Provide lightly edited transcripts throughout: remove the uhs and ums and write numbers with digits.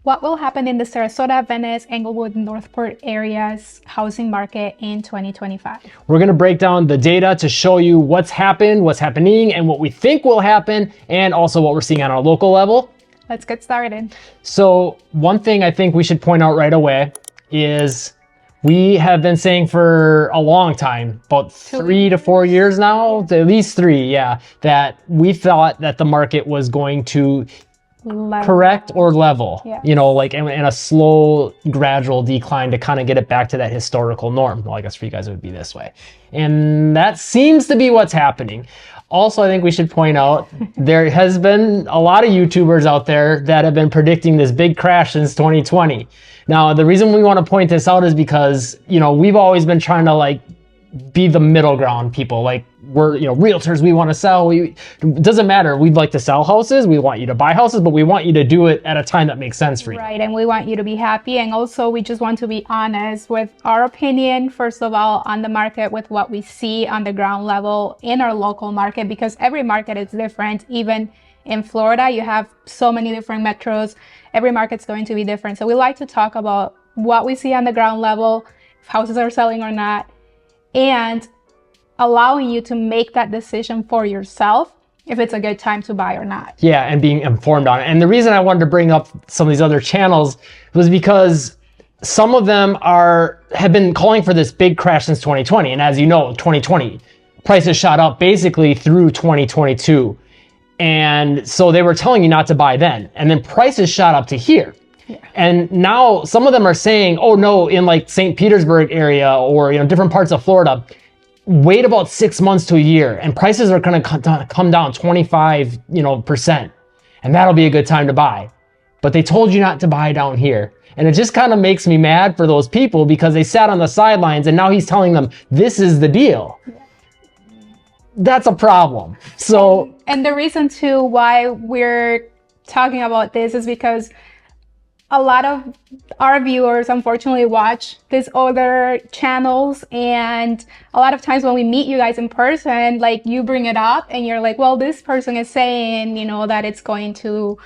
What will happen in the Sarasota, Venice, Englewood, Northport areas housing market in 2025? We're going to break down the data to show you what's happened, what's happening, and what we think will happen, and also what we're seeing on a local level. Let's get started. So one thing I think we should point out right away is we have been saying for a long time, about 3 to 4 years now, at least 3, yeah, that we thought that the market was going to correct or level, you know, like in a slow, gradual decline to kind of get it back to that historical norm. Well, I guess for you guys it would be this way. And that seems to be what's happening. Also, I think we should point out there has been a lot of YouTubers out there that have been predicting this big crash since 2020. Now, the reason we want to point this out is because, you know, we've always been trying to like be the middle ground people. Like we're, you know, realtors, we want to sell. It doesn't matter. We'd like to sell houses. We want you to buy houses, but we want you to do it at a time that makes sense for you. Right. And we want you to be happy. And also we just want to be honest with our opinion, first of all, on the market with what we see on the ground level in our local market, because every market is different. Even in Florida, you have so many different metros. Every market's going to be different. So we like to talk about what we see on the ground level, if houses are selling or not, and allowing you to make that decision for yourself if it's a good time to buy or not. Yeah, and being informed on it. And the reason I wanted to bring up some of these other channels was because some of them have been calling for this big crash since 2020. And as you know, 2020, prices shot up basically through 2022. And so they were telling you not to buy then. And then prices shot up to here. Yeah. And now some of them are saying, oh no, in like St. Petersburg area or, you know, different parts of Florida, wait about 6 months to a year and prices are going to come down 25%. And that'll be a good time to buy. But they told you not to buy down here. And it just kind of makes me mad for those people because they sat on the sidelines and now he's telling them this is the deal. Yeah. That's a problem. So, and the reason too why we're talking about this is because a lot of our viewers unfortunately watch these other channels, and a lot of times when we meet you guys in person, like you bring it up and you're like, well, this person is saying, you know, that it's going to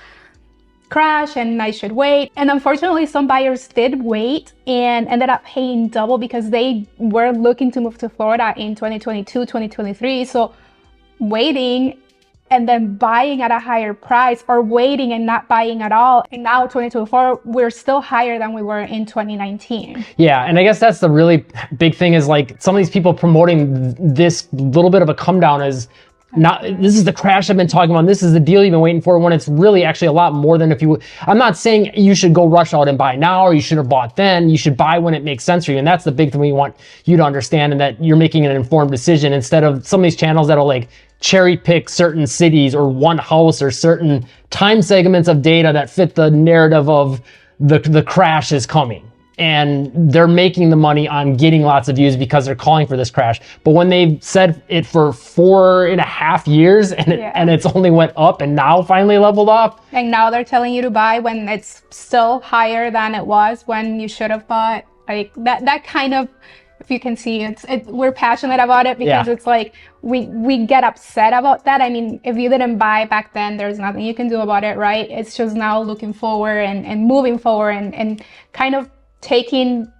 crash and I should wait. And unfortunately, some buyers did wait and ended up paying double because they were looking to move to Florida in 2022, 2023. So waiting and then buying at a higher price, or waiting and not buying at all. And now 2024, we're still higher than we were in 2019. Yeah, and I guess that's the really big thing is like some of these people promoting this little bit of a come down is not, this is the crash I've been talking about, this is the deal you've been waiting for, when it's really actually a lot more than if you, I'm not saying you should go rush out and buy now or you should have bought then. You should buy when it makes sense for you. And that's the big thing we want you to understand, and that you're making an informed decision instead of some of these channels that'll like cherry pick certain cities or one house or certain time segments of data that fit the narrative of the crash is coming. And they're making the money on getting lots of views because they're calling for this crash. But when they've said it for 4.5 years and it's only went up and now finally leveled off. And now they're telling you to buy when it's still higher than it was when you should have bought. Like that kind of, if you can see, we're passionate about it because it's like we get upset about that. I mean, if you didn't buy back then, there's nothing you can do about it, right? It's just now looking forward and moving forward and kind of taking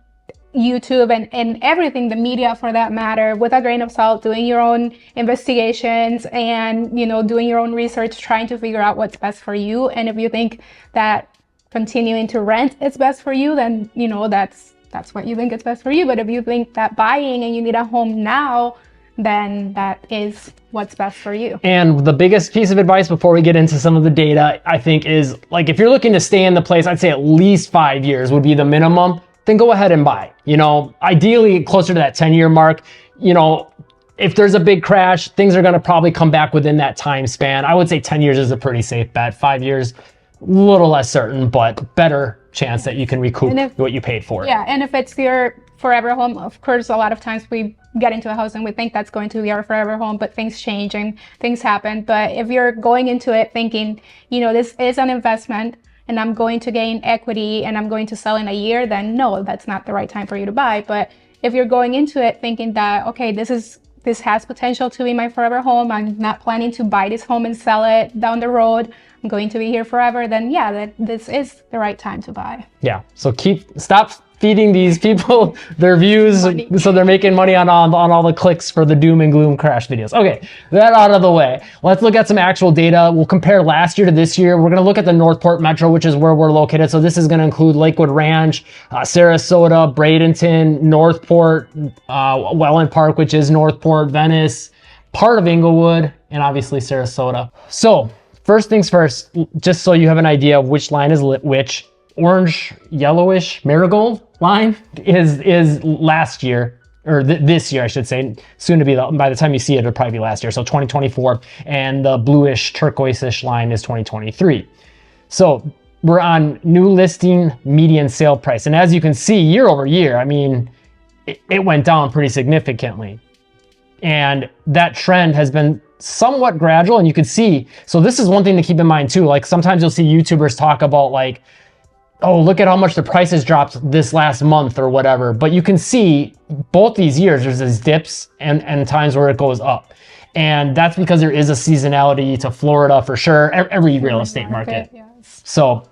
YouTube and everything, the media for that matter, with a grain of salt, doing your own investigations and, you know, doing your own research, trying to figure out what's best for you. And if you think that continuing to rent is best for you, then, you know, that's what you think is best for you. But if you think that buying and you need a home now, then that is what's best for you. And the biggest piece of advice before we get into some of the data, I think, is like, if you're looking to stay in the place, I'd say at least 5 years would be the minimum, then go ahead and buy. You know, ideally closer to that 10-year mark. You know, if there's a big crash, things are going to probably come back within that time span. I would say 10 years is a pretty safe bet. 5 years, a little less certain, but better chance that you can recoup what you paid for. Yeah, and if it's your forever home, of course, a lot of times we get into a house and we think that's going to be our forever home, but things change and things happen. But if you're going into it thinking, you know, this is an investment and I'm going to gain equity and I'm going to sell in a year, then no, that's not the right time for you to buy. But if you're going into it thinking that, okay, this has potential to be my forever home, I'm not planning to buy this home and sell it down the road, going to be here forever, then yeah, this is the right time to buy. Yeah. So stop feeding these people their views so they're making money on all the clicks for the doom and gloom crash videos. Okay, that out of the way. Let's look at some actual data. We'll compare last year to this year. We're going to look at the Northport Metro, which is where we're located. So this is going to include Lakewood Ranch, Sarasota, Bradenton, Northport, Welland Park, which is Northport, Venice, part of Inglewood, and obviously Sarasota. So first things first, just so you have an idea of which line is which, orange, yellowish marigold line is last year, or this year, I should say, soon to be, by the time you see it, it'll probably be last year. So 2024, and the bluish turquoise-ish line is 2023. So we're on new listing median sale price. And as you can see, year over year, I mean, it went down pretty significantly. And that trend has been somewhat gradual, and you can see, so this is one thing to keep in mind too. Like sometimes you'll see YouTubers talk about like, oh, look at how much the prices dropped this last month or whatever. But you can see both these years, there's these dips and times where it goes up. And that's because there is a seasonality to Florida for sure, every real estate market. Yes. So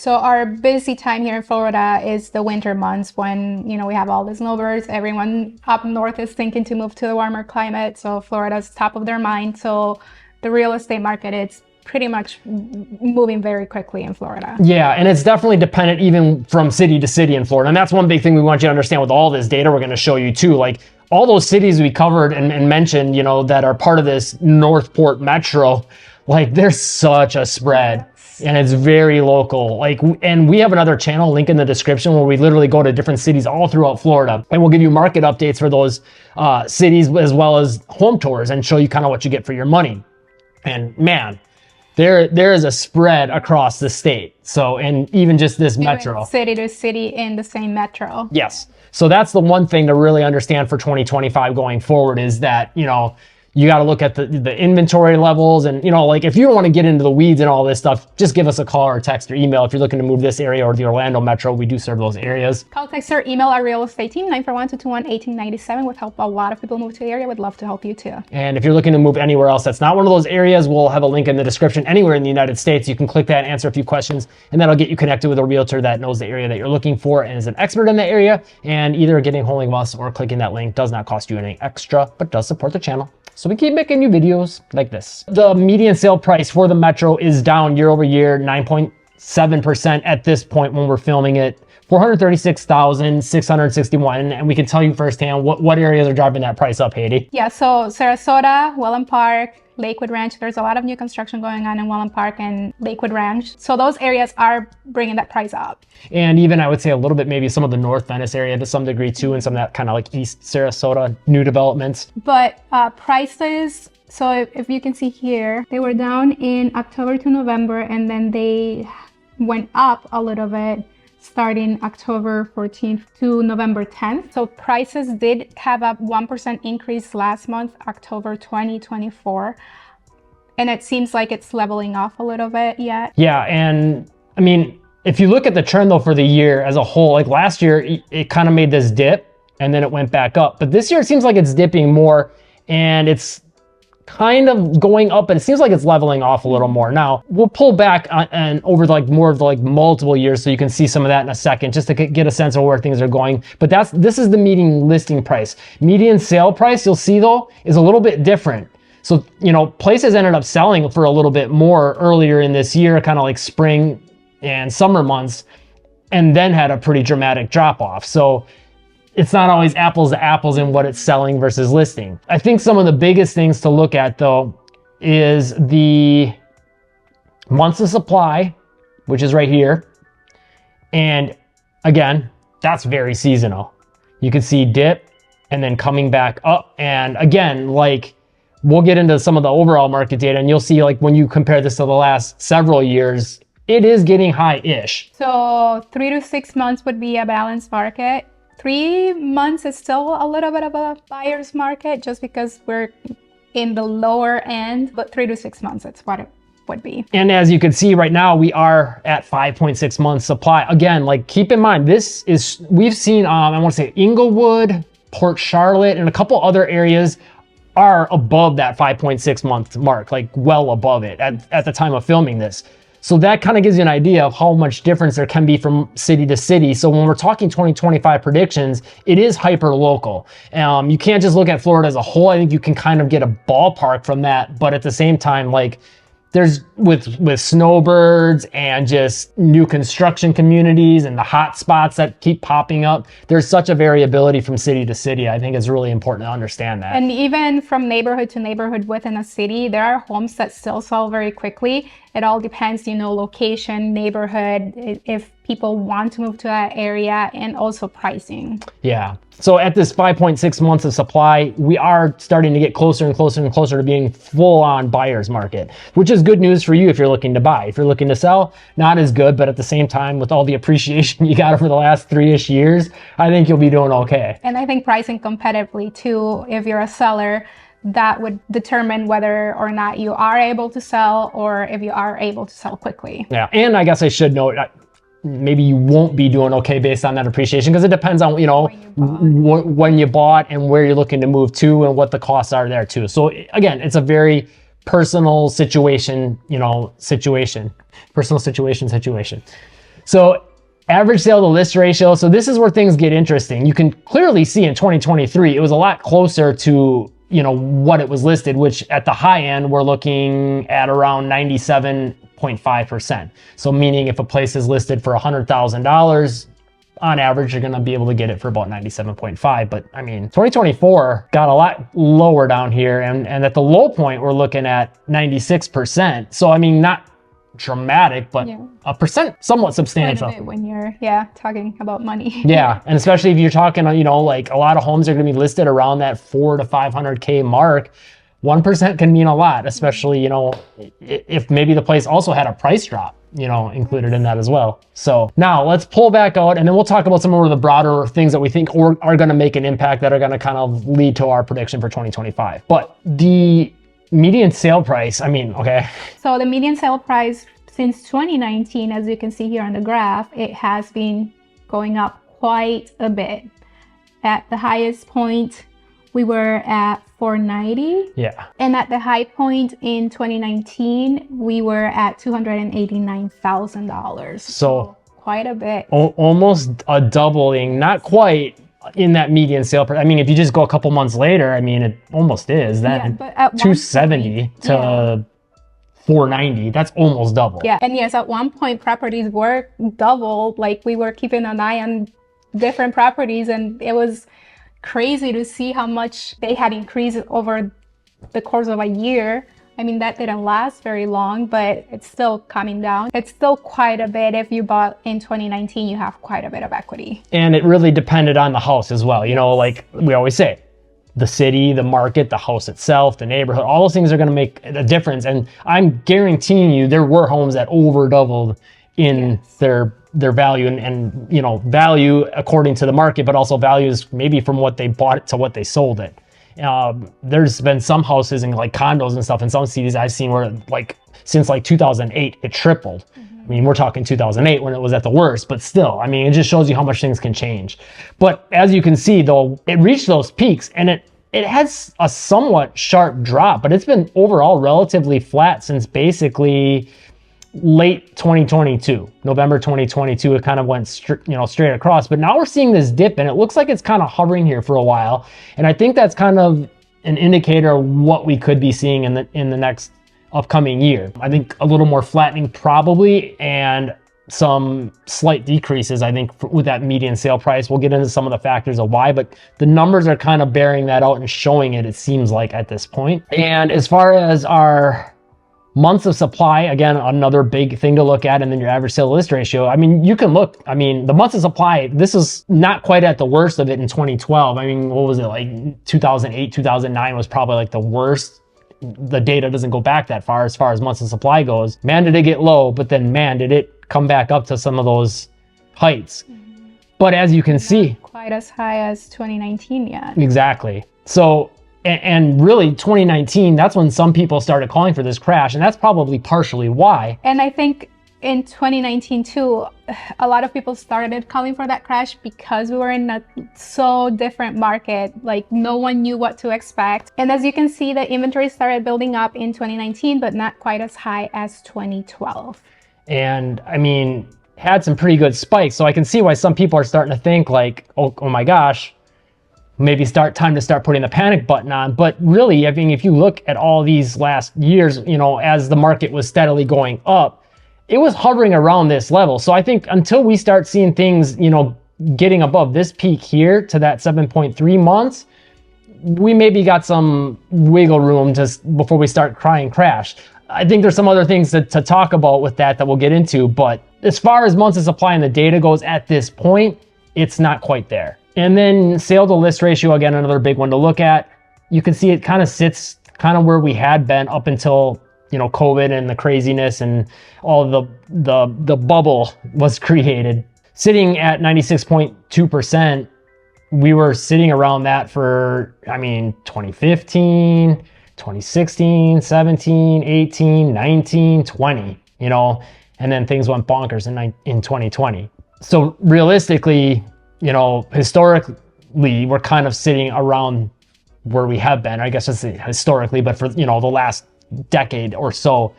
our busy time here in Florida is the winter months when, we have all the snowbirds. Everyone up north is thinking to move to the warmer climate. So Florida's top of their mind. So the real estate market, it's pretty much moving very quickly in Florida. Yeah, and it's definitely dependent even from city to city in Florida. And that's one big thing we want you to understand with all this data we're going to show you too. Like all those cities we covered and mentioned, that are part of this Northport Metro, like there's such a spread. Yes. And it's very local. And we have another channel, link in the description, where we literally go to different cities all throughout Florida. And we'll give you market updates for those cities as well as home tours and show you kind of what you get for your money. And man, there is a spread across the state. So, and even just this metro. City to city in the same metro. Yes. So that's the one thing to really understand for 2025 going forward is that, you got to look at the inventory levels and, like if you don't want to get into the weeds and all this stuff, just give us a call or text or email. If you're looking to move this area or the Orlando Metro, we do serve those areas. Call, text, or email our real estate team, 941-221-1897. Would help a lot of people move to the area. Would love to help you too. And if you're looking to move anywhere else that's not one of those areas, we'll have a link in the description anywhere in the United States. You can click that, answer a few questions, and that'll get you connected with a realtor that knows the area that you're looking for and is an expert in that area. And either getting hold of us or clicking that link does not cost you any extra, but does support the channel. So we keep making new videos like this. The median sale price for the Metro is down year over year, 9.7% at this point when we're filming it, 436,661. And we can tell you firsthand what areas are driving that price up, Haiti. Yeah, so Sarasota, Welland Park, Lakewood Ranch. There's a lot of new construction going on in Welland Park and Lakewood Ranch. So those areas are bringing that price up. And even I would say a little bit maybe some of the North Venice area to some degree too, and some of that kind of like East Sarasota new developments. But prices, so if you can see here, they were down in October to November, and then they went up a little bit starting October 14th to November 10th. So prices did have a 1% increase last month, October 2024. And it seems like it's leveling off a little bit yet. Yeah, and I mean, if you look at the trend though for the year as a whole, like last year, it kind of made this dip and then it went back up. But this year it seems like it's dipping more and it's kind of going up, and it seems like it's leveling off a little more. Now we'll pull back and over more of the multiple years, so you can see some of that in a second, just to get a sense of where things are going. But this is the median listing price. Median sale price, you'll see though, is a little bit different. So places ended up selling for a little bit more earlier in this year, kind of like spring and summer months, and then had a pretty dramatic drop off. So it's not always apples to apples in what it's selling versus listing. I think some of the biggest things to look at though is the months of supply, which is right here. And again, that's very seasonal. You can see dip and then coming back up. And again, like we'll get into some of the overall market data and you'll see like when you compare this to the last several years, it is getting high-ish. So 3 to 6 months would be a balanced market. 3 months is still a little bit of a buyer's market just because we're in the lower end, but 3 to 6 months, that's what it would be. And as you can see right now, we are at 5.6 months supply. Again, like keep in mind, we've seen, I want to say Inglewood, Port Charlotte, and a couple other areas are above that 5.6 month mark, like well above it at the time of filming this. So that kind of gives you an idea of how much difference there can be from city to city. So when we're talking 2025 predictions, it is hyper local. You can't just look at Florida as a whole. I think you can kind of get a ballpark from that. But at the same time, like, there's with snowbirds and just new construction communities and the hot spots that keep popping up, there's such a variability from city to city. I think it's really important to understand that. And even from neighborhood to neighborhood within a city, there are homes that still sell very quickly. It all depends, location, neighborhood, if people want to move to that area, and also pricing. Yeah. So at this 5.6 months of supply, we are starting to get closer and closer and closer to being full on buyer's market, which is good news for you if you're looking to buy. If you're looking to sell, not as good, but at the same time, with all the appreciation you got over the last 3-ish years, I think you'll be doing okay. And I think pricing competitively too, if you're a seller, that would determine whether or not you are able to sell or if you are able to sell quickly. Yeah, and I guess I should note, maybe you won't be doing okay based on that appreciation because it depends on, when you bought and where you're looking to move to and what the costs are there too. So again, it's a very personal situation. So average sale to list ratio. So this is where things get interesting. You can clearly see in 2023, it was a lot closer to what it was listed, which at the high end, we're looking at around 97.5%. So meaning if a place is listed for $100,000, on average, you're gonna be able to get it for about 97.5. But I mean, 2024 got a lot lower down here. And at the low point, we're looking at 96%. So I mean, not dramatic, but a percent somewhat substantial. Quite a bit when you're talking about money. Yeah, and especially if you're talking, like a lot of homes are going to be listed around that $400,000 to $500,000 mark. 1% can mean a lot, especially if maybe the place also had a price drop included in that as well. So now let's pull back out, and then we'll talk about some of the broader things that we think are going to make an impact that are going to kind of lead to our prediction for 2025. But the median sale price, okay. So the median sale price since 2019, as you can see here on the graph, it has been going up quite a bit. At the highest point, we were at $490. Yeah. And at the high point in 2019, we were at $289,000. So quite a bit. Almost a doubling, not quite in that median sale price. If you just go a couple months later, it almost is then. Yeah, but at 270 to 490, that's almost double. Yeah, and yes, at one point properties were double. Like, we were keeping an eye on different properties, and it was crazy to see how much they had increased over the course of a year. That didn't last very long, but it's still coming down. It's still quite a bit. If you bought in 2019, you have quite a bit of equity. And it really depended on the house as well. Like we always say, the city, the market, the house itself, the neighborhood, all those things are going to make a difference. And I'm guaranteeing you there were homes that over doubled in their value and value according to the market, but also values maybe from what they bought it to what they sold it. There's been some houses and like condos and stuff in some cities I've seen where since 2008 it tripled. We're talking 2008 when it was at the worst, but still, it just shows you how much things can change. But as you can see though, it reached those peaks and it has a somewhat sharp drop, but it's been overall relatively flat since basically late 2022, November 2022, it kind of went straight across. But now we're seeing this dip and it looks like it's kind of hovering here for a while. And I think that's kind of an indicator of what we could be seeing in the next upcoming year. I think a little more flattening probably, and some slight decreases, I think, with that median sale price. We'll get into some of the factors of why, but the numbers are kind of bearing that out and showing it seems like, at this point. And as far as our months of supply, again, another big thing to look at, and then your average sale to list ratio. You can look, the months of supply, this is not quite at the worst of it in 2012. What was it, like 2008, 2009 was probably like the worst. The data doesn't go back that far as months of supply goes. Man, did it get low, but then man, did it come back up to some of those heights. But as you can see, not quite as high as 2019 yet. Exactly. So, and really 2019, that's when some people started calling for this crash, and that's probably partially why. And I think in 2019 too, a lot of people started calling for that crash because we were in a so different market. Like, no one knew what to expect. And as you can see, the inventory started building up in 2019, but not quite as high as 2012. And I mean, had some pretty good spikes. So I can see why some people are starting to think like, oh my gosh, maybe time to start putting the panic button on. But really, I mean, if you look at all these last years, as the market was steadily going up, it was hovering around this level. So I think until we start seeing things, getting above this peak here to that 7.3 months, we maybe got some wiggle room just before we start crying crash. I think there's some other things to talk about with that we'll get into, but as far as months of supply and the data goes at this point, it's not quite there. And then sale to list ratio, again, another big one to look at. You can see it kind of sits kind of where we had been up until, COVID and the craziness and all the bubble was created. Sitting at 96.2%, we were sitting around that for, 2015, 2016, 17, 18, 19, 20, and then things went bonkers in 2020. So realistically, historically, we're kind of sitting around where we have been. I guess it's historically, but for, the last decade or so,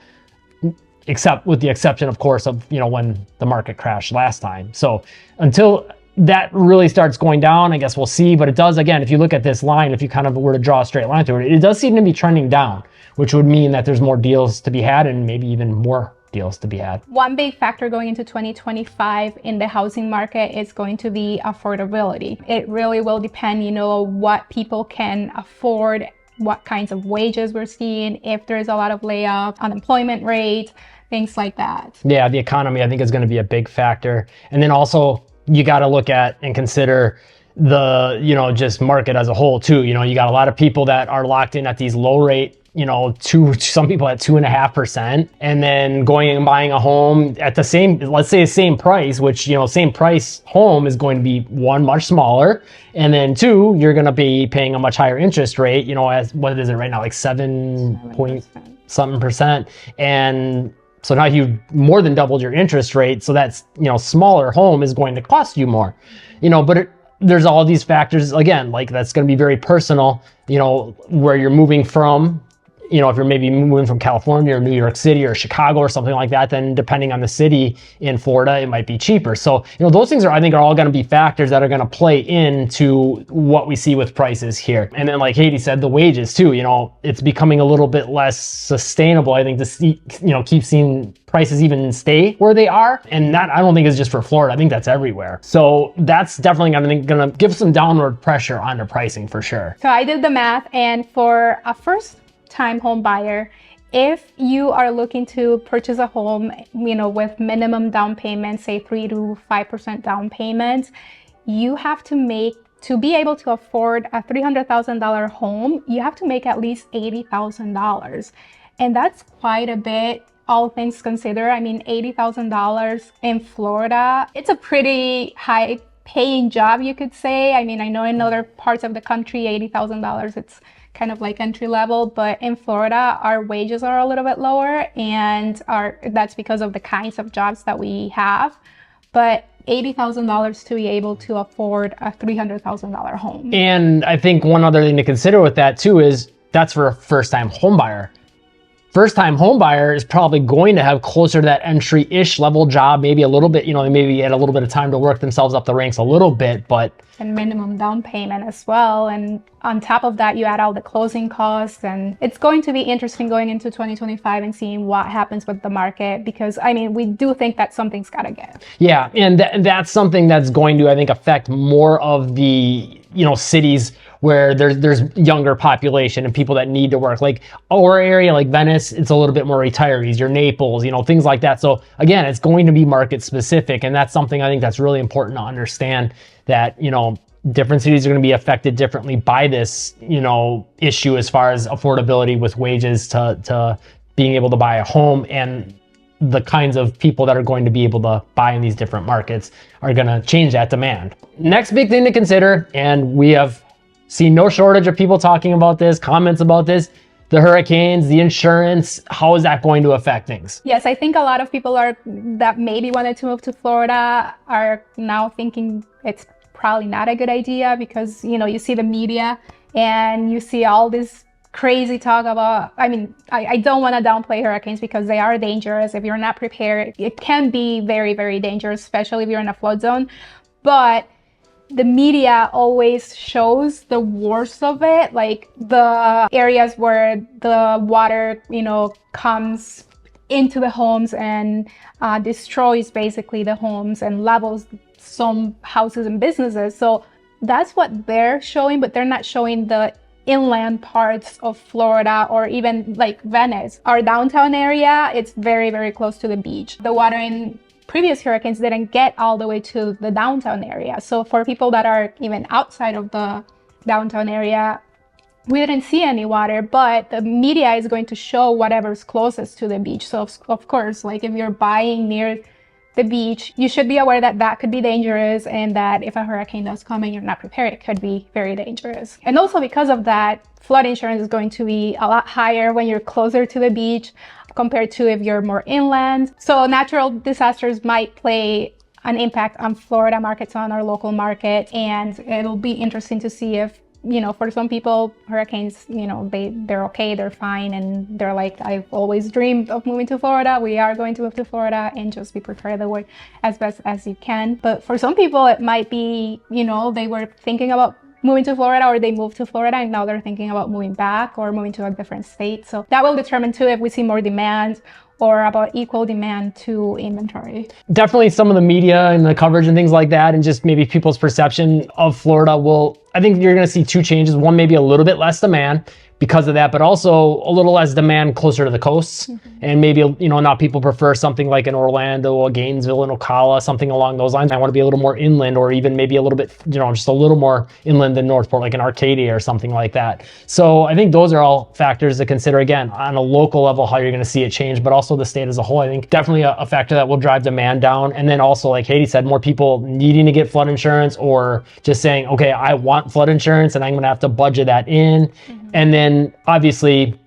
except with the exception, of course, of, when the market crashed last time. So until that really starts going down, I guess we'll see. But it does, again, if you look at this line, if you kind of were to draw a straight line through it, it does seem to be trending down, which would mean that there's more deals to be had and maybe even more deals to be had. One big factor going into 2025 in the housing market is going to be affordability. It really will depend, what people can afford, what kinds of wages we're seeing, if there's a lot of layoffs, unemployment rate, things like that. Yeah, the economy, I think, is going to be a big factor. And then also, you got to look at and consider the, just market as a whole too. You got a lot of people that are locked in at these low rate, some people at 2.5%, and then going and buying a home at the same, let's say, same price, which, same price home is going to be, one, much smaller, and then two, you're going to be paying a much higher interest rate, as what is it right now, like 7 point something percent. And so now you've more than doubled your interest rate. So that's, smaller home is going to cost you more, but there's all these factors, again, like that's going to be very personal, where you're moving from. If you're maybe moving from California or New York City or Chicago or something like that, then depending on the city in Florida, it might be cheaper. So, those things I think are all going to be factors that are going to play into what we see with prices here. And then like Haiti said, the wages too, it's becoming a little bit less sustainable, I think, to see, keep seeing prices even stay where they are. And that, I don't think, is just for Florida. I think that's everywhere. So that's definitely going to give some downward pressure on the pricing for sure. So I did the math, and for a first-time home buyer, if you are looking to purchase a home, with minimum down payment, say 3 to 5% down payment, you have to be able to afford a $300,000 home, you have to make at least $80,000. And that's quite a bit, all things considered. $80,000 in Florida, it's a pretty high paying job, you could say. I know in other parts of the country, $80,000, it's kind of like entry level, but in Florida, our wages are a little bit lower, and that's because of the kinds of jobs that we have. But $80,000 to be able to afford a $300,000 home. And I think one other thing to consider with that too is that's for a first-time home buyer. First-time home buyer is probably going to have closer to that entry-ish level job, maybe a little bit, maybe had a little bit of time to work themselves up the ranks a little bit, but... And minimum down payment as well. And on top of that, you add all the closing costs, and it's going to be interesting going into 2025 and seeing what happens with the market, because we do think that something's got to give. Yeah, and that's something that's going to, I think, affect more of the, cities where there's younger population and people that need to work. Like our area, like Venice, it's a little bit more retirees, your Naples, things like that. So again, it's going to be market specific. And that's something I think that's really important to understand, that, different cities are going to be affected differently by this, issue as far as affordability with wages to being able to buy a home, and the kinds of people that are going to be able to buy in these different markets are going to change that demand. Next big thing to consider, and we have seen no shortage of people talking about this, comments about this, the hurricanes, the insurance, how is that going to affect things? Yes, I think a lot of people that maybe wanted to move to Florida are now thinking it's probably not a good idea, because, you see the media and you see all these crazy talk about, I mean, I don't want to downplay hurricanes because they are dangerous. If you're not prepared, it can be very, very dangerous, especially if you're in a flood zone. But the media always shows the worst of it, like the areas where the water, comes into the homes and destroys basically the homes and levels some houses and businesses. So that's what they're showing, but they're not showing the inland parts of Florida or even like Venice. Our downtown area, it's very, very close to the beach. The water in previous hurricanes didn't get all the way to the downtown area. So for people that are even outside of the downtown area, we didn't see any water, but the media is going to show whatever's closest to the beach. So of course, like if you're buying near the beach, you should be aware that that could be dangerous, and that if a hurricane does come and you're not prepared, it could be very dangerous. And also because of that, flood insurance is going to be a lot higher when you're closer to the beach compared to if you're more inland. So natural disasters might play an impact on Florida markets, on our local market, and it'll be interesting to see if, for some people, hurricanes, they're okay, they're fine, and they're like, I've always dreamed of moving to Florida. We are going to move to Florida, and just be prepared the way as best as you can. But for some people, it might be, they were thinking about moving to Florida, or they moved to Florida and now they're thinking about moving back or moving to a different state. So that will determine too if we see more demand or about equal demand to inventory. Definitely some of the media and the coverage and things like that, and just maybe people's perception of Florida I think you're going to see two changes. One, maybe a little bit less demand because of that, but also a little less demand closer to the coasts. And maybe, now people prefer something like an Orlando, a Gainesville, an Ocala, something along those lines. I want to be a little more inland, or even maybe a little bit, just a little more inland than Northport, like an Arcadia or something like that. So I think those are all factors to consider, again, on a local level, how you're going to see it change, but also the state as a whole. I think definitely a factor that will drive demand down. And then also, like Haiti said, more people needing to get flood insurance, or just saying, okay, I want flood insurance and I'm going to have to budget that in. And then obviously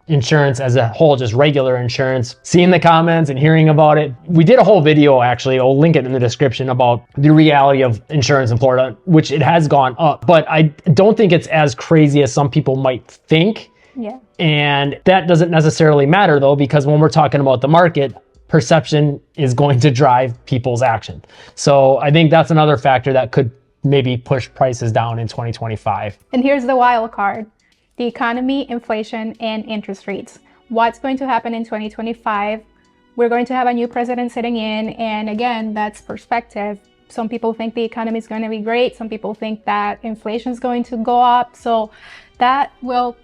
insurance as a whole, just regular insurance, seeing the comments and hearing about it. We did a whole video, actually, I'll link it in the description, about the reality of insurance in Florida, which it has gone up, but I don't think it's as crazy as some people might think. Yeah. And that doesn't necessarily matter though, because when we're talking about the market, perception is going to drive people's action. So I think that's another factor that could maybe push prices down in 2025. And here's the wild card: the economy, inflation, and interest rates. What's going to happen in 2025? We're going to have a new president sitting in, and again, that's perspective. Some people think the economy is going to be great. Some people think that inflation is going to go up. So that will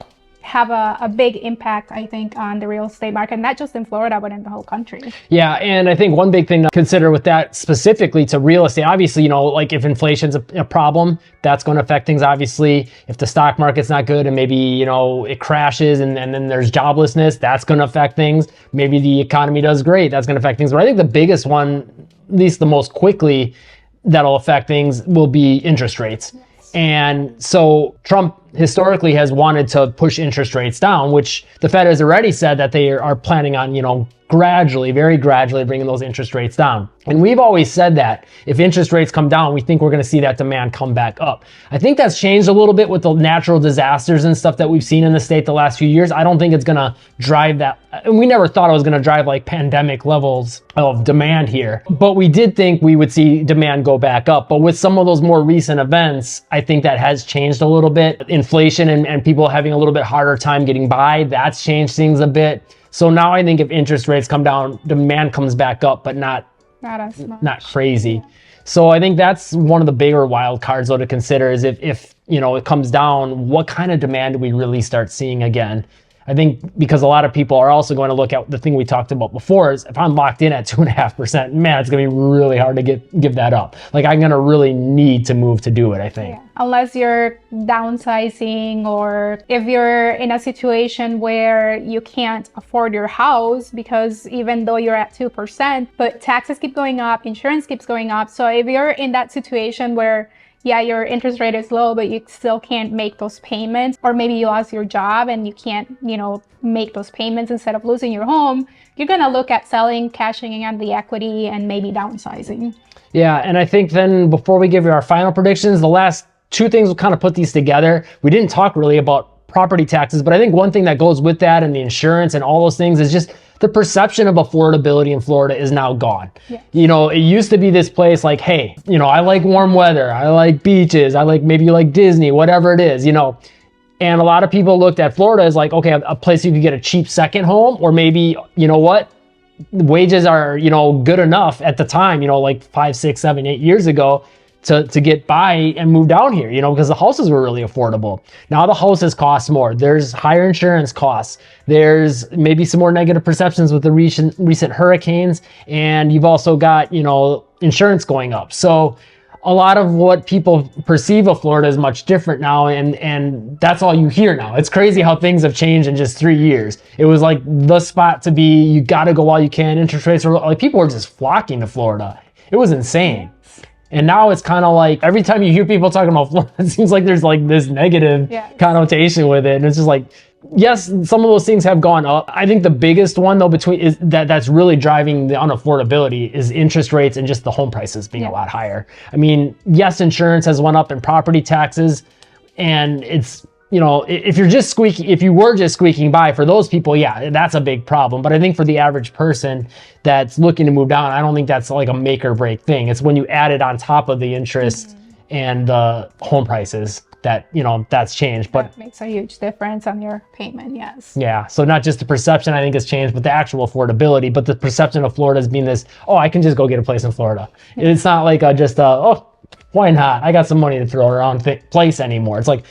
have a big impact, I think, on the real estate market, not just in Florida, but in the whole country. Yeah, and I think one big thing to consider with that specifically to real estate, obviously, like if inflation's a problem, that's going to affect things. Obviously, if the stock market's not good and maybe, it crashes and then there's joblessness, that's going to affect things. Maybe the economy does great, that's going to affect things. But I think the biggest one, at least the most quickly that'll affect things, will be interest rates. And so Trump historically has wanted to push interest rates down, which the Fed has already said that they are planning on, gradually, very gradually bringing those interest rates down. And we've always said that if interest rates come down, we think we're going to see that demand come back up. I think that's changed a little bit with the natural disasters and stuff that we've seen in the state the last few years. I don't think it's going to drive that. And we never thought it was going to drive like pandemic levels of demand here, but we did think we would see demand go back up. But with some of those more recent events, I think that has changed a little bit. Inflation and people having a little bit harder time getting by, that's changed things a bit. So now I think if interest rates come down, demand comes back up, but not as much. Not crazy. Yeah. So I think that's one of the bigger wild cards though to consider, is if it comes down, what kind of demand do we really start seeing again? I think because a lot of people are also going to look at the thing we talked about before, is if I'm locked in at 2.5%, man, it's going to be really hard to give that up. Like I'm going to really need to move to do it, I think. Yeah. Unless you're downsizing, or if you're in a situation where you can't afford your house, because even though you're at 2%, but taxes keep going up, insurance keeps going up. So if you're in that situation where your interest rate is low, but you still can't make those payments, or maybe you lost your job and you can't, make those payments instead of losing your home, you're going to look at selling, cashing in on the equity, and maybe downsizing. Yeah, and I think then before we give you our final predictions, the last two things will kind of put these together. We didn't talk really about property taxes, but I think one thing that goes with that and the insurance and all those things is just the perception of affordability in Florida is now gone. Yeah. You know, it used to be this place like, hey, you know, I like warm weather, I like beaches, I like, maybe you like Disney, whatever it is, you know. And a lot of people looked at Florida as like, okay, a place you could get a cheap second home, or maybe, you know what, wages are, you know, good enough at the time, you know, like 5, 6, 7, 8 years ago to get by and move down here, you know, because the houses were really affordable. Now the houses cost more. There's higher insurance costs. There's maybe some more negative perceptions with the recent hurricanes. And you've also got, you know, insurance going up. So a lot of what people perceive of Florida is much different now, and that's all you hear now. It's crazy how things have changed in just 3 years. It was like the spot to be. You got to go while you can. Interest rates were like, people were just flocking to Florida. It was insane. And now it's kind of like every time you hear people talking about Florida, it seems like there's like this negative connotation with it, and it's just like, yes, some of those things have gone up. I think the biggest one though is that's really driving the unaffordability is interest rates and just the home prices being a lot higher. I mean, yes, insurance has went up and property taxes, and it's, you know, if you were just squeaking by, for those people, yeah, that's a big problem. But I think for the average person that's looking to move down, I don't think that's like a make or break thing. It's when you add it on top of the interest and the home prices that, you know, that's changed. But that makes a huge difference on your payment, yes. Yeah, so not just the perception I think has changed, but the actual affordability. But the perception of Florida as being this, oh, I can just go get a place in Florida. It's not like oh, why not? I got some money to throw around place anymore. It's like,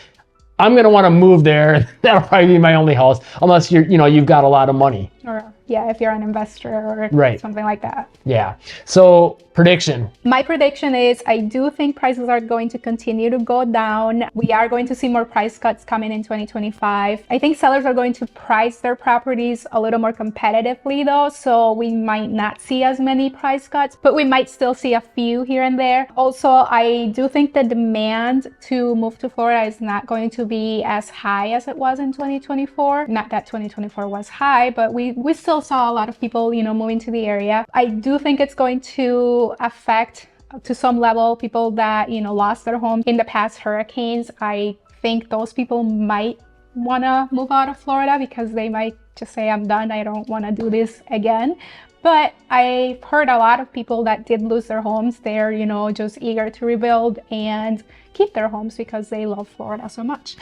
I'm gonna want to move there. That'll probably be my only house, unless you've got a lot of money. Or if you're an investor or something like that. Yeah. So prediction. My prediction is I do think prices are going to continue to go down. We are going to see more price cuts coming in 2025. I think sellers are going to price their properties a little more competitively though, so we might not see as many price cuts, but we might still see a few here and there. Also, I do think the demand to move to Florida is not going to be as high as it was in 2024. Not that 2024 was high, but we still saw a lot of people, moving to the area. I do think it's going to affect to some level people that, lost their homes in the past hurricanes. I think those people might want to move out of Florida because they might just say, I'm done. I don't want to do this again. But I've heard a lot of people that did lose their homes. They're, just eager to rebuild and keep their homes because they love Florida so much.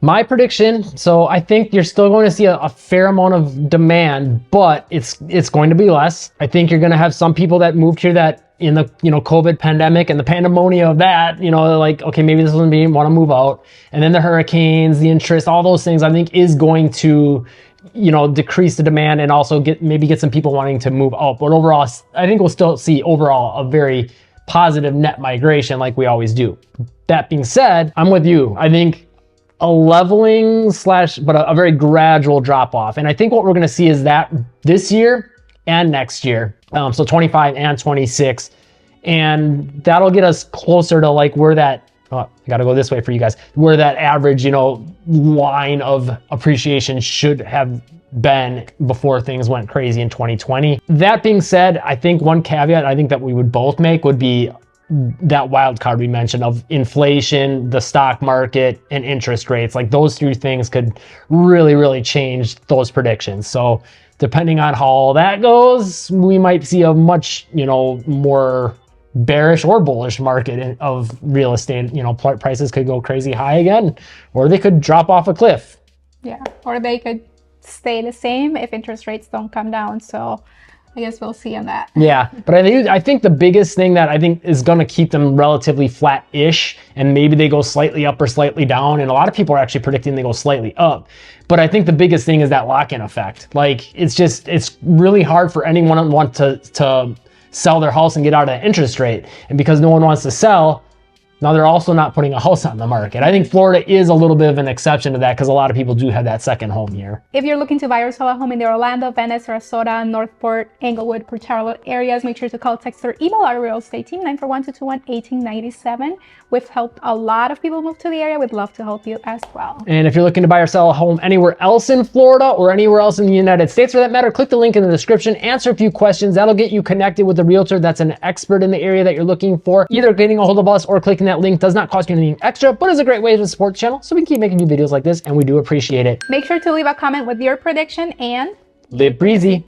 My prediction, so I think you're still going to see a fair amount of demand, but it's going to be less. I think you're going to have some people that moved here that in the, COVID pandemic and the pandemonium of that, like, okay, maybe this doesn't mean want to move out. And then the hurricanes, the interest, all those things I think is going to, decrease the demand and also get some people wanting to move out. But overall, I think we'll still see overall a very positive net migration like we always do. That being said, I'm with you. I think a leveling but a very gradual drop off. And I think what we're going to see is that this year and next year, so 25 and 26, and that'll get us closer to like where that, I got to go this way for you guys, where that average, line of appreciation should have been before things went crazy in 2020. That being said, I think one caveat I think that we would both make would be that wild card we mentioned of inflation, the stock market, and interest rates. Like those three things could really, really change those predictions. So depending on how all that goes, we might see a much, more bearish or bullish market of real estate. Prices could go crazy high again, or they could drop off a cliff. Yeah, or they could stay the same if interest rates don't come down. So I guess we'll see on that. Yeah, but I think the biggest thing that I think is going to keep them relatively flat-ish, and maybe they go slightly up or slightly down, and a lot of people are actually predicting they go slightly up. But I think the biggest thing is that lock-in effect. Like it's really hard for anyone to want to sell their house and get out of that interest rate, and because no one wants to sell, now they're also not putting a house on the market. I think Florida is a little bit of an exception to that because a lot of people do have that second home here. If you're looking to buy or sell a home in the Orlando, Venice, Sarasota, Northport, Englewood, Port Charlotte areas, make sure to call, text, or email our real estate team 941-221-1897. We've helped a lot of people move to the area. We'd love to help you as well. And if you're looking to buy or sell a home anywhere else in Florida or anywhere else in the United States for that matter, click the link in the description, answer a few questions. That'll get you connected with a realtor that's an expert in the area that you're looking for, either getting a hold of us or clicking that that link does not cost you anything extra, but is a great way to support the channel so we can keep making new videos like this, and we do appreciate it. Make sure to leave a comment with your prediction and live breezy.